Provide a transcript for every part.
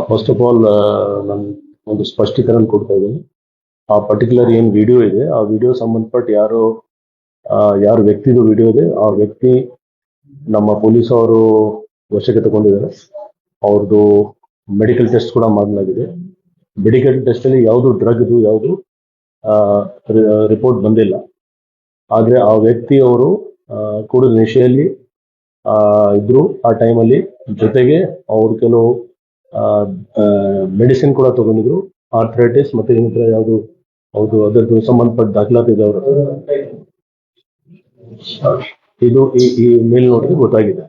First of all ನಾನು ಒಂದು ಸ್ಪಷ್ಟೀಕರಣ ಕೊಡ್ತಾ ಇದ್ದೀನಿ. ಆ ಪರ್ಟಿಕ್ಯುಲರ್ ಏನು ವಿಡಿಯೋ ಇದೆ, ಆ ವಿಡಿಯೋ ಸಂಬಂಧಪಟ್ಟ ಯಾರು ವ್ಯಕ್ತಿದು ವಿಡಿಯೋ ಇದೆ, ಆ ವ್ಯಕ್ತಿ ನಮ್ಮ ಪೊಲೀಸ್ ಅವರು ವಶಕ್ಕೆ ತಗೊಂಡಿದ್ದಾರೆ. ಅವ್ರದ್ದು ಮೆಡಿಕಲ್ ಟೆಸ್ಟ್ ಕೂಡ ಮಾಡಲಾಗಿದೆ. ಮೆಡಿಕಲ್ ಟೆಸ್ಟ್ ಅಲ್ಲಿ ಯಾವುದು ಡ್ರಗ್ದು ಯಾವುದು ರಿಪೋರ್ಟ್ ಬಂದಿಲ್ಲ. ಆದ್ರೆ ಆ ವ್ಯಕ್ತಿ ಅವರು ಕುಡಿದ ನಿಶೆಯಲ್ಲಿ ಇದ್ರು ಆ ಟೈಮಲ್ಲಿ. ಜೊತೆಗೆ ಅವರು ಕೆಲವು ಮೆಡಿಸಿನ್ ಕೂಡ ತಗೊಂಡಿದ್ರು, ಆರ್ಥರೈಟಿಸ್ ಮತ್ತೆ ಇನ್ನಿತರ ಯಾವುದು ಹೌದು ಅದರದ್ದು ಸಂಬಂಧಪಟ್ಟ ದಾಖಲಾತಿ ಇದೆ ಅವರ ಇದು ಈ ಮೇಲ್ ನೋಡಿದ್ರೆ ಗೊತ್ತಾಗಿದೆ.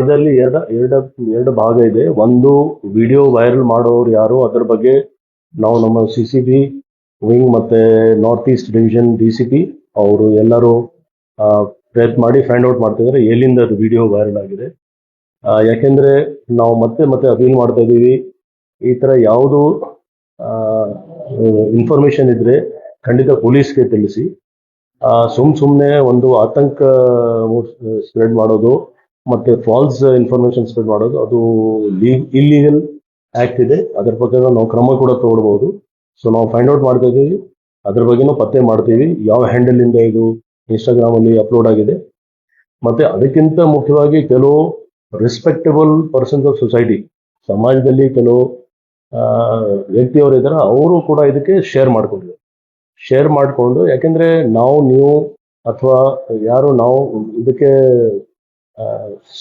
ಇದರಲ್ಲಿ ಎರಡು ಭಾಗ ಇದೆ. ಒಂದು ವಿಡಿಯೋ ವೈರಲ್ ಮಾಡೋರು ಯಾರು, ಅದರ ಬಗ್ಗೆ ನಾವು ನಮ್ಮ CCB ವಿಂಗ್ ಮತ್ತೆ ನಾರ್ತ್ ಈಸ್ಟ್ ಡಿವಿಷನ್ DCP ಅವರು ಎಲ್ಲರೂ ಪ್ರಯತ್ನ ಮಾಡಿ ಫೈಂಡ್ ಔಟ್ ಮಾಡ್ತಿದ್ದಾರೆ ಎಲ್ಲಿಂದ ಅದು ವಿಡಿಯೋ ವೈರಲ್ ಆಗಿದೆ. ಯಾಕೆಂದ್ರೆ ನಾವು ಮತ್ತೆ ಅಪೀಲ್ ಮಾಡ್ತಾ ಇದ್ದೀವಿ, ಈ ತರ ಯಾವುದು ಇನ್ಫಾರ್ಮೇಶನ್ ಇದ್ರೆ ಖಂಡಿತ ಪೊಲೀಸ್ಗೆ ತಿಳಿಸಿ. ಸುಮ್ಮನೆ ಒಂದು ಆತಂಕ ಸ್ಪ್ರೆಡ್ ಮಾಡೋದು ಮತ್ತೆ ಫಾಲ್ಸ್ ಇನ್ಫಾರ್ಮೇಶನ್ ಸ್ಪ್ರೆಡ್ ಮಾಡೋದು ಅದು ಇಲ್ಲೀಗಲ್ ಆಕ್ಟ್ ಇದೆ. ಅದರ ಪ್ರಕಾರ ನಾವು ಕ್ರಮ ಕೂಡ ತಗೊಳ್ಬಹುದು. ಸೊ ನಾವು ಫೈಂಡ್ ಔಟ್ ಮಾಡ್ತಾ ಇದ್ದೀವಿ, ಅದ್ರ ಬಗ್ಗೆನೂ ಪತ್ತೆ ಮಾಡ್ತೀವಿ ಯಾವ ಹ್ಯಾಂಡಲ್ ಇಂದ ಇದು ಇನ್ಸ್ಟಾಗ್ರಾಮ್ ಅಲ್ಲಿ ಅಪ್ಲೋಡ್ ಆಗಿದೆ. ಮತ್ತೆ ಅದಕ್ಕಿಂತ ಮುಖ್ಯವಾಗಿ ಕೆಲವು ರೆಸ್ಪೆಕ್ಟಬಲ್ ಪರ್ಸನ್ಸ್ ಆಫ್ ಸೊಸೈಟಿ, ಸಮಾಜದಲ್ಲಿ ಕೆಲವು ವ್ಯಕ್ತಿಯವರು ಇದ್ದಾರೆ, ಅವರು ಕೂಡ ಇದಕ್ಕೆ ಶೇರ್ ಮಾಡಿಕೊಂಡು ಯಾಕೆಂದ್ರೆ ನೀವು ಅಥವಾ ಯಾರು ನಾವು ಇದಕ್ಕೆ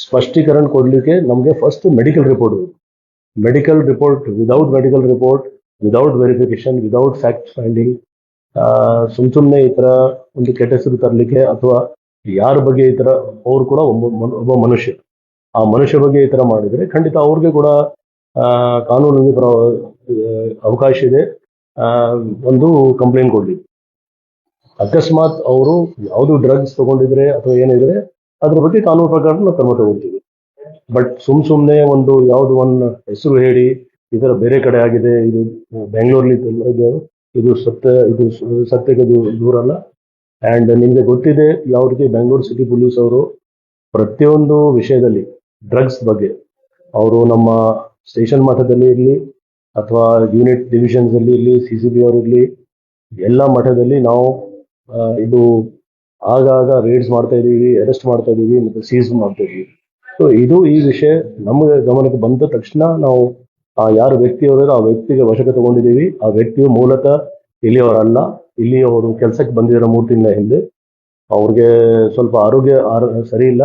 ಸ್ಪಷ್ಟೀಕರಣ ಕೊಡ್ಲಿಕ್ಕೆ ನಮಗೆ first medical report without medical report, without verification, without fact finding ಸುಮ್ಮನೆ ಈ ತರ ಒಂದು ಕೆಟ್ಟ ಹೆಸರು ತರಲಿಕ್ಕೆ ಅಥವಾ ಯಾರ ಬಗ್ಗೆ ಈ ತರ ಅವ್ರು ಕೂಡ ಒಬ್ಬ ಮನುಷ್ಯ, ಆ ಮನುಷ್ಯ ಬಗ್ಗೆ ಈ ತರ ಮಾಡಿದ್ರೆ ಖಂಡಿತ ಅವ್ರಿಗೆ ಕೂಡ ಕಾನೂನಿಗೆ ಅವಕಾಶ ಇದೆ ಒಂದು ಕಂಪ್ಲೇಂಟ್ ಕೊಡ್ಲಿ. ಅಕಸ್ಮಾತ್ ಅವರು ಯಾವುದು ಡ್ರಗ್ಸ್ ತಗೊಂಡಿದ್ರೆ ಅಥವಾ ಏನಿದ್ರೆ ಅದ್ರ ಬಗ್ಗೆ ಕಾನೂನು ಪ್ರಕಾರ ನಾವು ಕ್ರಮ ತಗೊಳ್ತೀವಿ. ಬಟ್ ಸುಮ್ಮನೆ ಯಾವ್ದು ಒಂದು ಹೆಸರು ಹೇಳಿ ಇದರ ಬೇರೆ ಕಡೆ ಆಗಿದೆ, ಇದು ಬೆಂಗಳೂರಲ್ಲಿ ಇದು ಸತ್ಯಕ್ಕೆ ದೂರ ಅಲ್ಲ. ಅಂಡ್ ನಿಮ್ಗೆ ಗೊತ್ತಿದೆ ಯಾವ ರೀತಿ ಬೆಂಗಳೂರು ಸಿಟಿ ಪೊಲೀಸ್ ಅವರು ಪ್ರತಿಯೊಂದು ವಿಷಯದಲ್ಲಿ ಡ್ರಗ್ಸ್ ಬಗ್ಗೆ ಅವರು ನಮ್ಮ ಸ್ಟೇಷನ್ ಮಟ್ಟದಲ್ಲಿ ಇರಲಿ ಅಥವಾ ಯೂನಿಟ್ ಡಿವಿಷನ್ಸ್ ಅಲ್ಲಿ ಇರಲಿ, CCB ಅವರು ಇರಲಿ, ಎಲ್ಲ ಮಟ್ಟದಲ್ಲಿ ನಾವು ಇದು ಆಗಾಗ ರೇಡ್ಸ್ ಮಾಡ್ತಾ ಇದೀವಿ, ಅರೆಸ್ಟ್ ಮಾಡ್ತಾ ಇದೀವಿ ಮತ್ತೆ ಸೀಸ್ ಮಾಡ್ತಾ ಇದೀವಿ. ಸೊ ಈ ವಿಷಯ ನಮಗೆ ಗಮನಕ್ಕೆ ಬಂದ ತಕ್ಷಣ ನಾವು ಯಾರು ವ್ಯಕ್ತಿಯವರ ಆ ವ್ಯಕ್ತಿಗೆ ವಶಕ್ಕೆ ತಗೊಂಡಿದ್ದೀವಿ. ಆ ವ್ಯಕ್ತಿಯು ಮೂಲತಃ ಇಲ್ಲಿಯವರಲ್ಲ, ಇಲ್ಲಿ ಅವರು ಕೆಲಸಕ್ಕೆ ಬಂದಿರೋ 3 ತಿಂಗಳ ಹಿಂದೆ ಅವ್ರಿಗೆ ಸ್ವಲ್ಪ ಆರೋಗ್ಯ ಸರಿ ಇಲ್ಲ.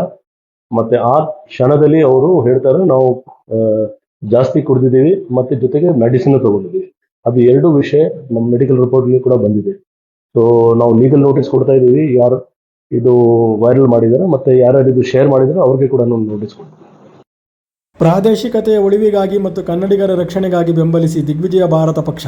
ಮತ್ತೆ ಆ ಕ್ಷಣದಲ್ಲಿ ಅವರು ಹೇಳ್ತಾರೆ ನಾವು ಜಾಸ್ತಿ ಕುಡಿದಿದ್ದೀವಿ ಮತ್ತೆ ಜೊತೆಗೆ ಮೆಡಿಸಿನ್ ತಗೊಂಡಿದ್ದೀವಿ. ಅದು 2 ವಿಷಯ ನಮ್ಮ ಮೆಡಿಕಲ್ ರಿಪೋರ್ಟ್ ಕೂಡ ಬಂದಿದೆ. ಸೊ ನಾವು ಲೀಗಲ್ ನೋಟಿಸ್ ಕೊಡ್ತಾ ಇದ್ದೀವಿ, ಯಾರು ಇದು ವೈರಲ್ ಮಾಡಿದ್ದಾರೆ ಮತ್ತೆ ಯಾರ್ಯಾರು ಇದು ಶೇರ್ ಮಾಡಿದ್ದಾರೆ ಅವ್ರಿಗೆ ಕೂಡ ನೋಟಿಸ್ ಕೊಡ್ತೀವಿ. ಪ್ರಾದೇಶಿಕತೆಯ ಉಳಿವಿಗಾಗಿ ಮತ್ತು ಕನ್ನಡಿಗರ ರಕ್ಷಣೆಗಾಗಿ ಬೆಂಬಲಿಸಿ ದಿಗ್ವಿಜಯ ಭಾರತ ಪಕ್ಷ.